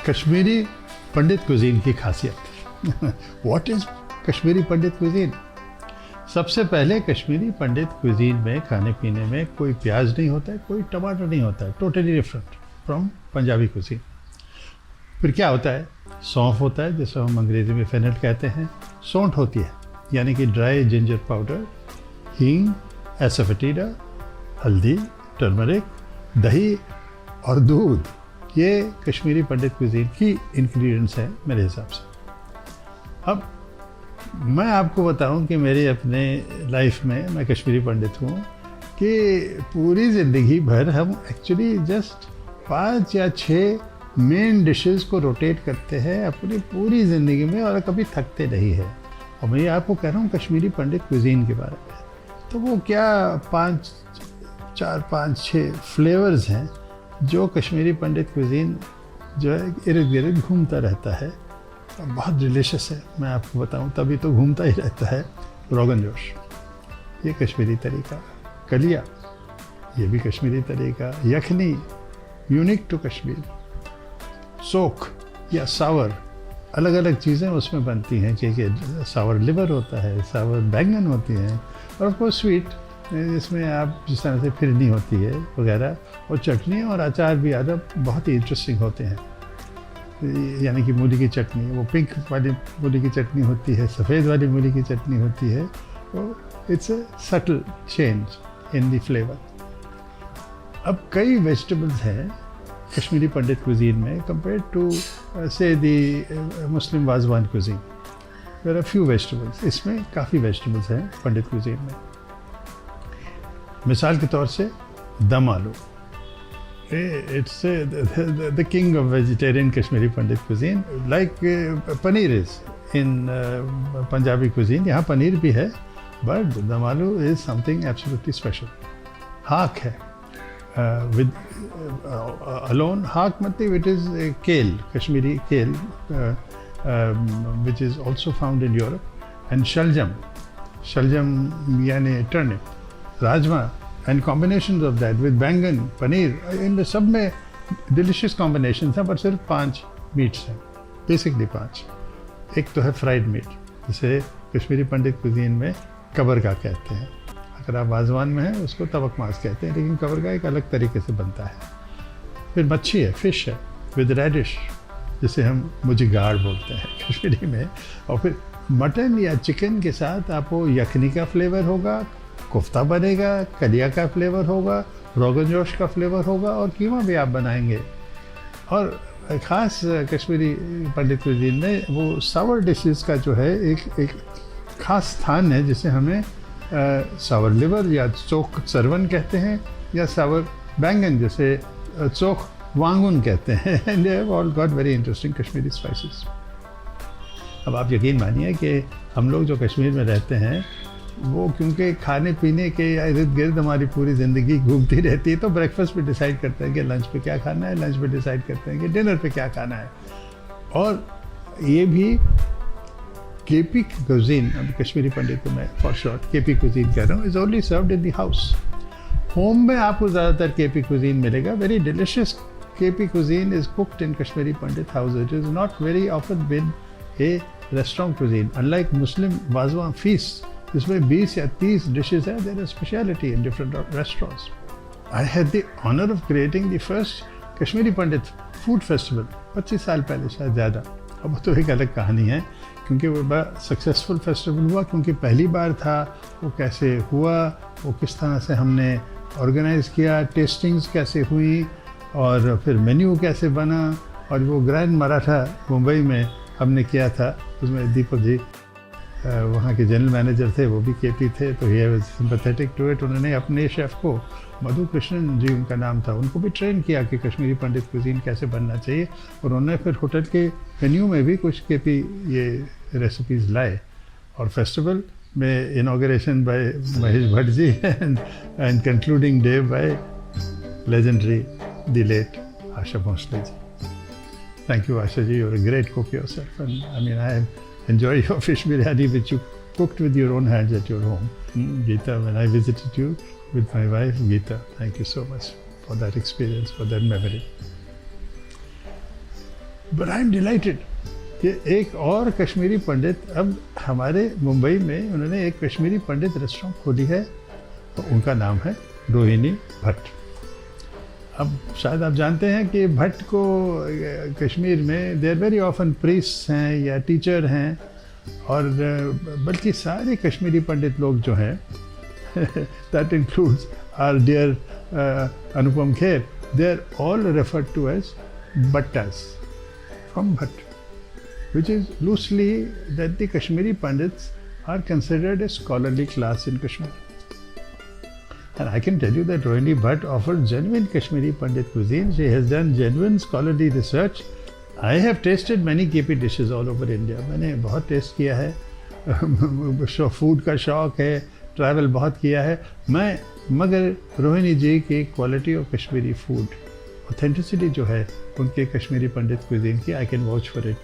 Kashmiri Pandit cuisine की खासियत। What is Kashmiri Pandit cuisine? सबसे पहले कश्मीरी पंडित कुजीन में खाने पीने में कोई प्याज नहीं होता है, कोई टमाटर नहीं होता है, totally different from Punjabi cuisine. फिर क्या होता है? सौंफ होता है, जिसे हम अंग्रेजी में फेनेल कहते हैं। सौंठ होती है, यानी कि ड्राई जिंजर पाउडर, हींग, एसोफेटिडा, हल्दी, टर्मरिक, दही और दूध। ये कश्मीरी पंडित कुजीन की इंग्रेडिएंट्स हैं मेरे हिसाब से। अब मैं आपको बताऊं कि मेरे अपने लाइफ में मैं कश्मीरी पंडित हूं कि पूरी ज़िंदगी भर हम एक्चुअली जस्ट 5 या 6 मेन डिशेस को रोटेट करते हैं अपनी पूरी ज़िंदगी में, और कभी थकते नहीं है। और मैं आपको कह रहा हूँ कश्मीरी पंडित कुजीन के बारे में, तो वो क्या 4-5-6 फ्लेवर्स हैं जो कश्मीरी पंडित कुजीन जो है इर्द गिर्द घूमता रहता है। बहुत डिलीशियस है, मैं आपको बताऊं, तभी तो घूमता ही रहता है। रोगन जोश, ये कश्मीरी तरीका। कलिया, ये भी कश्मीरी तरीका। यखनी, यूनिक टू कश्मीर। सोख या सावर, अलग अलग चीज़ें उसमें बनती हैं, कि सावर लिवर होता है, सावर बैंगन होती हैं, और ऑफ कोर्स स्वीट, जिसमें आप जिस तरह से फिरनी होती है वगैरह, और चटनी और अचार भी आदम बहुत ही इंटरेस्टिंग होते हैं। यानी कि मूली की चटनी, वो पिंक वाली मूली की चटनी होती है, सफ़ेद वाली मूली की चटनी होती है। तो it's a subtle change in the flavour. अब कई वेजिटेबल्स हैं कश्मीरी पंडित कुजीन में कंपेयर टू से the Muslim Wazwan cuisine. There are few vegetables, इसमें काफ़ी वेजिटेबल्स हैं पंडित कुजीन में। मिसाल के तौर से दम आलू, it's the king of vegetarian Kashmiri Pandit cuisine, like paneer is in Punjabi cuisine. यहाँ पनीर भी है, but दम आलू is something absolutely special. हाक है, with alone हाक मतलब it is kale, Kashmiri kale, which is also found in Europe, and shaljam यानी turnip, rajma, and combinations of that with बैंगन, पनीर, इन सब में डिलिशियस कॉम्बिनेशन हैं, पर सिर्फ 5 मीट्स हैं, बेसिकली 5। एक तो है फ्राइड मीट, जिसे कश्मीरी पंडित कुजीन में कबरगा कहते हैं। अगर आप वाजवान में हैं उसको तबक मांस कहते हैं, लेकिन कबरगा एक अलग तरीके से बनता है। फिर मच्छी है, फिश है, विद रेडिश, जिसे हम मुझगाड़ बोलते हैं कश्मीरी में। और फिर मटन या चिकन के साथ आपको यखनी का फ्लेवर होगा, कोफ्ता बनेगा, कलिया का फ्लेवर होगा, रोगन जोश का फ्लेवर होगा, और कीमा भी आप बनाएंगे। और ख़ास कश्मीरी पंडित कुजीन में वो सावर डिशेस का जो है एक ख़ास स्थान है, जिसे हमें सावर लिवर या चोख सरवन कहते हैं, या सावर बैंगन जिसे चोख वांगुन कहते हैं। And they have all got very interesting Kashmiri spices. अब आप यकीन मानिए कि हम लोग जो कश्मीर में रहते हैं, वो क्योंकि खाने पीने के इर्द गिर्द हमारी पूरी ज़िंदगी घूमती रहती है, तो ब्रेकफास्ट पे डिसाइड करते हैं कि लंच पे क्या खाना है, लंच पे डिसाइड करते हैं कि डिनर पे क्या खाना है। और ये भी केपी कुजीन, अब कश्मीरी पंडित को मैं फॉर शॉर्ट केपी कुजीन कह रहा हूँ, is only served in the house. Home में आपको ज़्यादातर केपी कुजीन मिलेगा। Very delicious KP cuisine is cooked in Kashmiri Pandit house. It is not very often been a restaurant cuisine, unlike Muslim Wazwan feast, जिसमें 20 या 30 dishes है। There is speciality in different restaurants. I had the honour of creating the first Kashmiri Pandit food festival 25 साल पहले, शायद ज़्यादा। अब वो तो एक अलग कहानी है, क्योंकि वो बड़ा सक्सेसफुल फेस्टिवल हुआ, क्योंकि पहली बार था। वो कैसे हुआ, वो किस तरह से हमने ऑर्गेनाइज़ किया, टेस्टिंग्स कैसे हुई, और फिर मेन्यू कैसे बना, और वो ग्रैंड मराठा मुंबई में हमने किया था। उसमें दीपक जी वहाँ के जनरल मैनेजर थे, वो भी केपी थे, तो he was sympathetic to it. उन्होंने अपने शेफ़ को, मधु कृष्णन जी उनका नाम था, उनको भी ट्रेन किया कि कश्मीरी पंडित कुजीन कैसे बनना चाहिए। और उन्होंने फिर होटल के मेन्यू में भी कुछ केपी ये रेसिपीज़ लाए। और फेस्टिवल में inauguration by Mahesh Bhatt ji and concluding day by legendary the late Asha Bhosle ji. Thank you Asha ji, you're a great cook yourself, and I mean I enjoy your fish biryani which you cooked with your own hands at your home. Geeta, when I visited you with my wife Geeta, thank you so much for that experience, for that memory. But I am delighted कि एक और कश्मीरी पंडित, अब हमारे मुंबई में उन्होंने एक कश्मीरी पंडित restaurant खोली है, तो उनका नाम है रोहिणी भट्ट। अब शायद आप जानते हैं कि भट्ट को कश्मीर में देर वेरी ऑफन प्रीस्ट हैं या टीचर हैं, और बल्कि सारे कश्मीरी पंडित लोग जो हैं that includes our dear Anupam Kher, they are all referred to as Bhattas from Bhatt, which is loosely that the Kashmiri Pandits are considered a scholarly class in Kashmir. And I can tell you that Rohini Bhatt offers genuine Kashmiri Pandit cuisine. She has done genuine scholarly research. I have tasted many KP dishes all over India. मैंने बहुत test किया है, food का शौक है, travel बहुत किया है मैं, मगर रोहिणी जी की quality of Kashmiri food, authenticity जो है उनके कश्मीरी पंडित cuisine की, I can watch for it.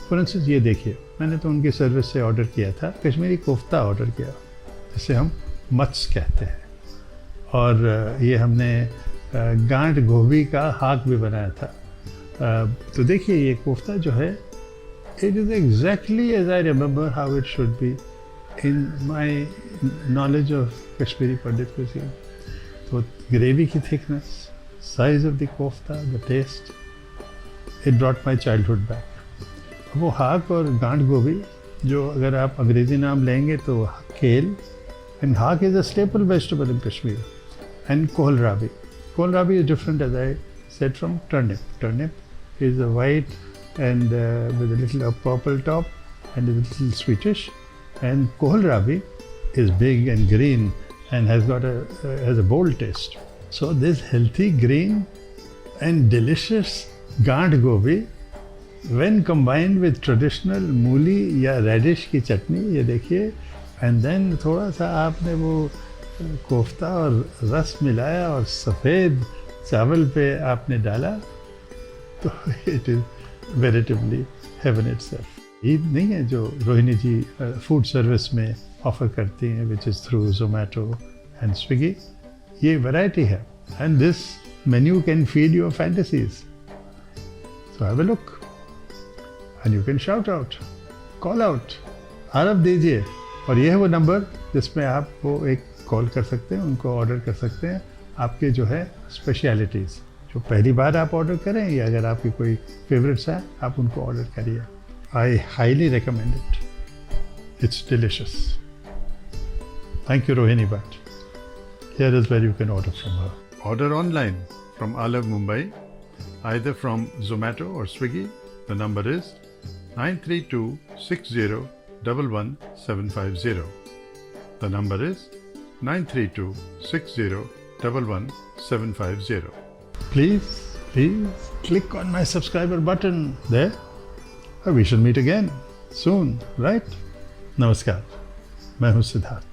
For instance ये देखिए, मैंने तो उनकी सर्विस से ऑर्डर किया था, कश्मीरी कोफ्ता ऑर्डर किया, जिसे हम मत्स कहते हैं, और ये हमने गांठ गोभी का हाक भी बनाया था। तो देखिए ये कोफ्ता जो है, it is exactly as I remember how it should be in my knowledge of Kashmiri Pandit cuisine। तो ग्रेवी की thickness, size of the kofta, the taste, it brought my childhood back. वो हाक और गांठ गोभी, जो अगर आप अंग्रेज़ी नाम लेंगे तो kale, and haak is a staple vegetable in Kashmir, and kohlrabi. Kohlrabi is different as I said from turnip. Turnip is a white and with a little purple top and is a little sweetish, and kohlrabi is big and green and has a bold taste. So this healthy green and delicious गांठ गोभी when combined with traditional मूली या reddish की चटनी, ये देखिए, and then थोड़ा सा आपने वो कोफ्ता और रस मिलाया और सफ़ेद चावल पे आपने डाला, तो it is veritably heaven itself. ईद नहीं है जो रोहिणी जी फूड सर्विस में ऑफ़र करती हैं, which is through Zomato and Swiggy. ये वैरायटी है, and this menu can feed your fantasies. So have a look and you can shout out, call out, आरफ दीजिए, और ये है वो नंबर जिसमें आप वो एक कॉल कर सकते हैं, उनको ऑर्डर कर सकते हैं आपके जो है स्पेशलिटीज़, जो पहली बार आप ऑर्डर करें या अगर आपकी कोई फेवरेट्स हैं, आप उनको ऑर्डर करिए। I highly recommend it, it's delicious. Thank you, Rohini Bhatt. Here is where you can order from her. Order online from Alav Mumbai, either from Zomato or Swiggy. The number is 932-60-11750. The number is 932-60-11750. Please click on my subscriber button there. We shall meet again soon, right? Namaskar. मैं हूँ सिद्धार्थ।